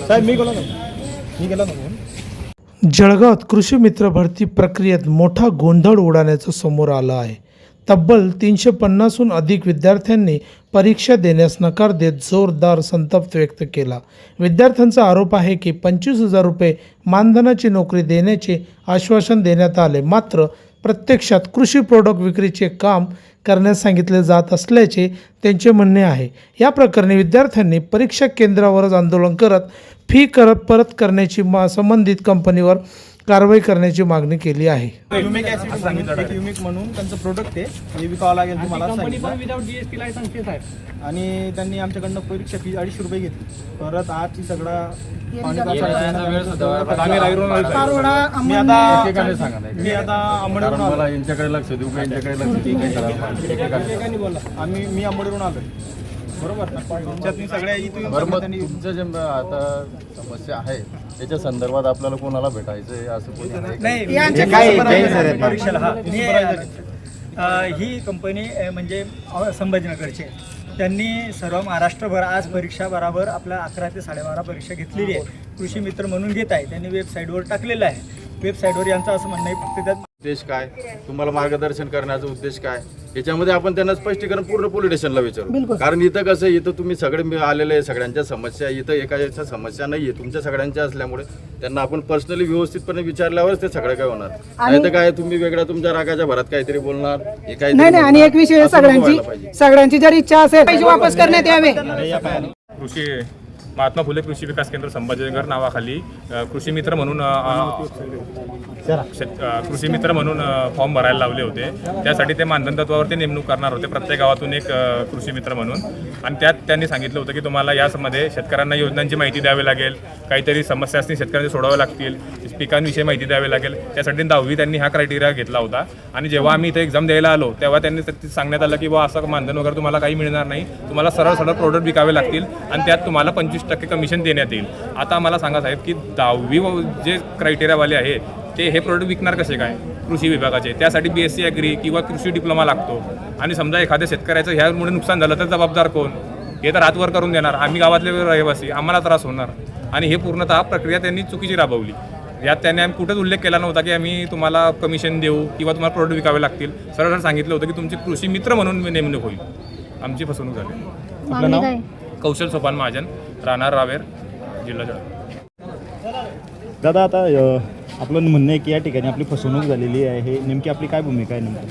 साहेब मी गेला ना जळगावात कृषी मित्र भरती प्रक्रियेत मोठा गोंधळ उडाल्याचं समोर आलं आहे. तब्बल 350हून अधिक विद्यार्थ्यांनी परीक्षा देण्यास नकार देत जोरदार संताप व्यक्त केला. विद्यार्थ्यांचा आरोप आहे की 25,000 रुपये मानधनाची नोकरी देण्याचे आश्वासन देण्यात आले, मात्र प्रत्यक्षात कृषी प्रोडक्ट विक्रीचे काम करण्यास सांगितले जात असल्याचे त्यांचे म्हणणे आहे. या प्रकरणी विद्यार्थ्यांनी परीक्षा केंद्रावरच आंदोलन करत फी परत करण्याची संबंधित कंपनीवर कारवाई करण्याची मागणी केली आहे. युमिक म्हणून त्यांचं प्रोडक्ट आहे, हे विकावं लागेल तुम्हाला विदाउट जीएसटी लायसन्स आहे आणि त्यांनी आमच्याकडनं परीक्षा फी 250 रुपये घेतली. परत आजची सगळा मी आता आंबेडवरून आलो. यांच्याकडे लक्ष देऊ का यांच्याकडे लक्ष मी आंबेडवरून आलो. बरोबर तुमचं जे आता समस्या आहे त्याच्या संदर्भात आपल्याला कोणाला भेटायचं आहे असं ही कंपनी म्हणजे संभाजीनगरची आहे. त्यांनी सर्व महाराष्ट्रभर आज परीक्षा बराबर आपल्या 11 ते 12:30 परीक्षा घेतलेली आहे. कृषी मित्र म्हणून घेत आहे, त्यांनी वेबसाईटवर टाकलेलं आहे. वेबसाईटवर यांचं असं म्हणणं आहे फक्त त्यात उद्देश काय, तुम्हाला मार्गदर्शन करण्याचा उद्देश काय, याच्यामध्ये आपण त्यांना स्पष्टीकरण पूर्ण पोलीस स्टेशनला विचारू. कारण इथं कसं, इथं तुम्ही सगळे आलेले आहे, सगळ्यांच्या समस्या, इथं एकाच्या समस्या नाही आहे, तुमच्या सगळ्यांच्या असल्यामुळे त्यांना आपण पर्सनली व्यवस्थितपणे विचारल्यावरच ते सगळं काय होणार. नाही तर काय तुम्ही वेगळा तुमच्या रागाच्या भरात काहीतरी बोलणार, हे काही नाही. आणि एक विषय, सगळ्यांची जर इच्छा असेल पैसे वापस करण्यात यावे. कृषी महात्मा फुले कृषी विकास केंद्र संभाजीनगर नावाखाली कृषी मित्र म्हणून फॉर्म भरायला लावले होते. त्यासाठी ते मानधन तत्वावरती नेमणूक करणार होते, प्रत्येक गावातून एक कृषी मित्र म्हणून. आणि त्यात त्यांनी सांगितलं होतं की तुम्हाला यामध्ये शेतकऱ्यांना योजनांची माहिती द्यावी लागेल, काहीतरी समस्या असतील शेतकऱ्यांचे सोडावे लागतील, पिकांविषयी माहिती द्यावी लागेल. त्यासाठी 10वी त्यांनी हा क्रायटेरिया घेतला होता. आणि जेव्हा आम्ही इथे एक्झाम द्यायला आलो तेव्हा त्यांनी सांगण्यात आलं की असं मानधन वगैरे तुम्हाला काही मिळणार नाही, तुम्हाला सरळ प्रोडक्ट विकावे लागतील आणि त्यात तुम्हाला 25% कमिशन देण्यात येईल. आता मला सांगा साहेब की 10वी जे क्रायटेरियावाले आहे ते हे प्रोडक्ट विकणार कसे काय कृषी विभागाचे? त्यासाठी BSc ॲग्री किंवा कृषी डिप्लोमा लागतो. आणि समजा एखाद्या शेतकऱ्याचं ह्यामुळे नुकसान झालं तर जबाबदार कोण? हे तर हातवर करून देणार आम्ही, गावातले रहिवासी, आम्हाला त्रास होणार. आणि हे पूर्णतः प्रक्रिया त्यांनी चुकीची राबवली. यात त्यांनी आम्ही कुठेच उल्लेख केला नव्हता की आम्ही तुम्हाला कमिशन देऊ किंवा तुम्हाला प्रोडक्ट विकावे लागतील. सरळ सांगितलं होतं की तुमची कृषी मित्र म्हणून नेमणूक होईल. आमची फसवणूक झाली. आपलं नाव कौशल सोपान महाजन, राहणार रावेर, जिल्हा जळगाव. दादा, आता आपलं म्हणणं आहे की या ठिकाणी आपली फसवणूक झालेली आहे, नेमकी आपली काय भूमिका आहे नेमकी?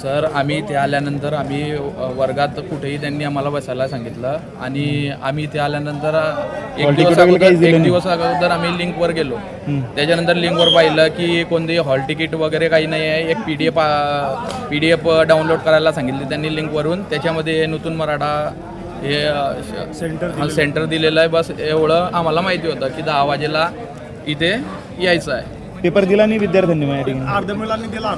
सर, आम्ही इथे आल्यानंतर आम्ही वर्गात कुठेही त्यांनी आम्हाला बसायला सांगितलं आणि आम्ही इथे आल्यानंतर एक दिवस अगोदर आम्ही लिंकवर गेलो. त्याच्यानंतर लिंकवर पाहिलं की कोणतेही हॉल तिकीट वगैरे काही नाही आहे. एक PDF डाउनलोड करायला सांगितले त्यांनी लिंकवरून. त्याच्यामध्ये नूतन मराठा हे सेंटर दिलेलं आहे. बस एवढं आम्हाला माहिती होतं की 10 वाजेला इथे यायचं आहे. पेपर दिला नाही विद्यार्थ्यांनी,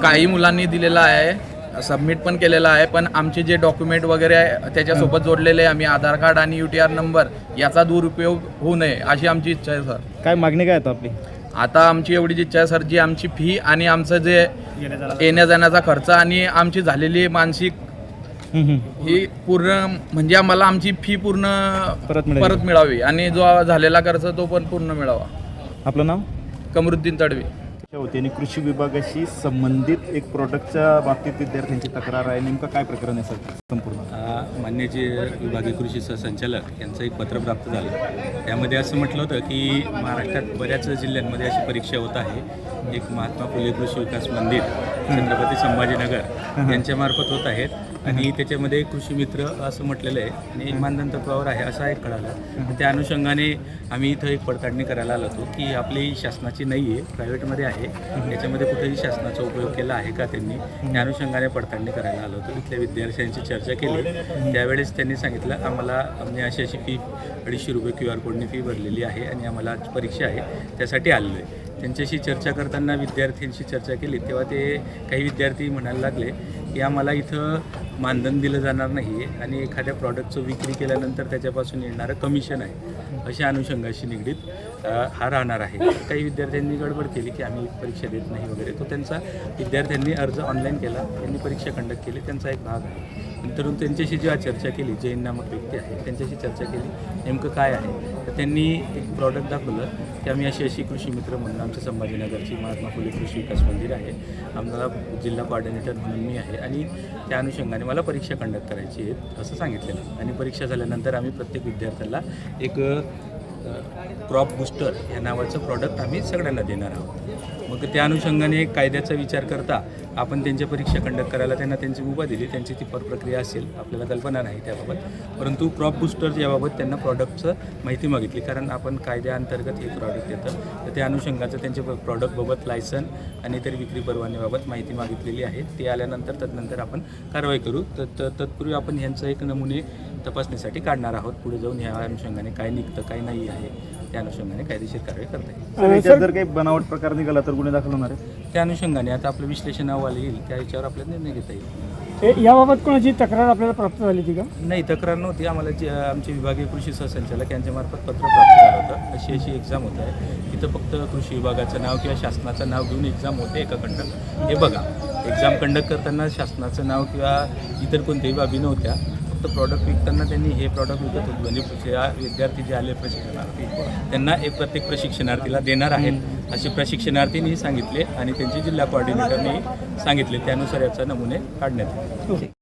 काही मुलांनी दिलेला आहे, सबमिट पण केलेला आहे. पण आमचे जे डॉक्युमेंट वगैरे आहे त्याच्यासोबत जोडलेले आहे, आम्ही आधार कार्ड आणि UTR नंबर, याचा दुरुपयोग होऊ नये अशी आमची इच्छा आहे. सर, काय मागणी काय आहे आपली? आता आमची एवढीच इच्छा आहे सर, जी आमची फी आणि आमचं जे येण्या जाण्याचा खर्च आणि आमची झालेली मानसिक ही पूर्ण, म्हणजे आम्हाला आमची फी पूर्ण परत मिळावी आणि जो झालेला खर्च तो पण पूर्ण मिळावा. आपलं नाव? कमरुद्दीन तडवी. होते आणि कृषी विभागाशी संबंधित एक प्रोडक्टच्या बाबतीत विद्यार्थ्यांची तक्रार आहे, नेमकं काय प्रकरण आहे सर संपूर्ण? मान्यचे विभागीय कृषी सहसंचालक यांचं एक पत्र प्राप्त झालं. त्यामध्ये असं म्हटलं होतं की महाराष्ट्रात बऱ्याच जिल्ह्यांमध्ये अशी परीक्षा होत आहे. एक महात्मा फुले कृषी विकास मंदिर छत्रपती संभाजीनगर यांच्यामार्फत होत आहेत आणि त्याच्यामध्ये कृषी मित्र असं म्हटलेलं आहे आणि मानधन तत्वावर आहे असं एक कळालं. त्या अनुषंगाने आम्ही इथं एक पडताळणी करायला आलो होतो की आपली शासनाची नाही आहे, प्रायव्हेटमध्ये आहे, याच्यामध्ये कुठेही शासनाचा उपयोग केला आहे का त्यांनी, त्या अनुषंगाने पडताळणी करायला आलो होतो. इथल्या विद्यार्थ्यांची चर्चा केली. त्यावेळेस त्यांनी सांगितलं आम्हाला आम्ही अशी फी 250 रुपये QR कोडने फी भरलेली आहे आणि आम्हाला आज परीक्षा आहे त्यासाठी आलेलो आहे. त्यांच्याशी चर्चा करताना विद्यार्थ्यांशी चर्चा केली तेव्हा ते काही विद्यार्थी म्हणायला लागले की आम्हाला इथं मानधन दिलं जाणार नाही आणि एखाद्या प्रॉडक्टचं विक्री केल्यानंतर त्याच्यापासून येणारं कमिशन आहे अशा अनुषंगाशी निगडीत हा राहणार आहे. काही विद्यार्थ्यांनी गडबड केली की आम्ही परीक्षा देत नाही वगैरे. तो त्यांचा विद्यार्थ्यांनी अर्ज ऑनलाईन केला, त्यांनी परीक्षा कंडक्ट केली, त्यांचा एक भाग आहे. नंतर त्यांच्याशी जेव्हा चर्चा केली, जैन नामक व्यक्ती आहे त्यांच्याशी चर्चा केली नेमकं काय आहे, तर त्यांनी एक प्रॉडक्ट दाखवलं की आम्ही अशी कृषी मित्र म्हणून आमच्या संभाजीनगरची महात्मा फुले कृषी विकास मंदिर आहे, आम्हाला जिल्हा कोऑर्डिनेटर म्हणून मी आहे आणि त्या अनुषंगाने मला परीक्षा कंडक्ट करायची आहे असं सांगितलेलं. आणि परीक्षा झाल्यानंतर आम्ही प्रत्येक विद्यार्थ्याला एक क्रॉप बूस्टर या नावाचं प्रॉडक्ट आम्ही सगळ्यांना देणार आहोत. मग त्या अनुषंगाने कायद्याचा विचार करता आपण त्यांच्या परीक्षा कंडक्ट करायला त्यांना त्यांची मुभा दिली. त्यांची ती प्रक्रिया असेल, आपल्याला कल्पना नाही त्याबाबत, परंतु क्रॉप बूस्टर याबाबत त्यांना प्रॉडक्टचं माहिती मागितली, कारण आपण कायद्याअंतर्गत हे प्रॉडक्ट येतं. तर त्या अनुषंगाचं त्यांच्या प्रॉडक्टबाबत लायसन आणि इतर विक्री परवान्याबाबत माहिती मागितलेली आहे. ते आल्यानंतर तदनंतर आपण कारवाई करू. तत्पूर्वी आपण ह्यांचं एक नमुने तपासणीसाठी काढणार आहोत. पुढे जाऊन ह्या अनुषंगाने काय निघतं काय नाही आहे त्या अनुषंगाने कायदेशीर कारवाई करता येईल. याच्यात जर काही बनावट प्रकार निघाला तर गुन्हे दाखल होणार आहे? त्या अनुषंगाने आता आपलं विश्लेषण अहवाल येईल, त्या याच्यावर आपल्याला निर्णय घेता येईल. याबाबत कोणाची तक्रार आपल्याला प्राप्त झाली होती का? नाही, तक्रार नव्हती. आम्हाला जे आमचे विभागीय कृषी सहसंचालक यांच्यामार्फत पत्र प्राप्त झालं होतं. अशी एक्झाम होत आहे, तिथं फक्त कृषी विभागाचं नाव किंवा शासनाचं नाव घेऊन एक्झाम होते एका कंडक्ट. हे बघा, एक्झाम कंडक्ट करताना शासनाचं नाव किंवा इतर कोणत्याही बाबी नव्हत्या. फक्त प्रॉडक्ट विकताना त्यांनी हे प्रॉडक्ट विकत होते. म्हणजे विद्यार्थी जे आले प्रशिक्षणार्थी त्यांना एक प्रत्येक प्रशिक्षणार्थीला देणार आहेत असे प्रशिक्षणार्थींनी सांगितले आणि त्यांचे जिल्हा कोऑर्डिनेटरनी सांगितले. त्यानुसार याचा नमुने काढण्यात आले.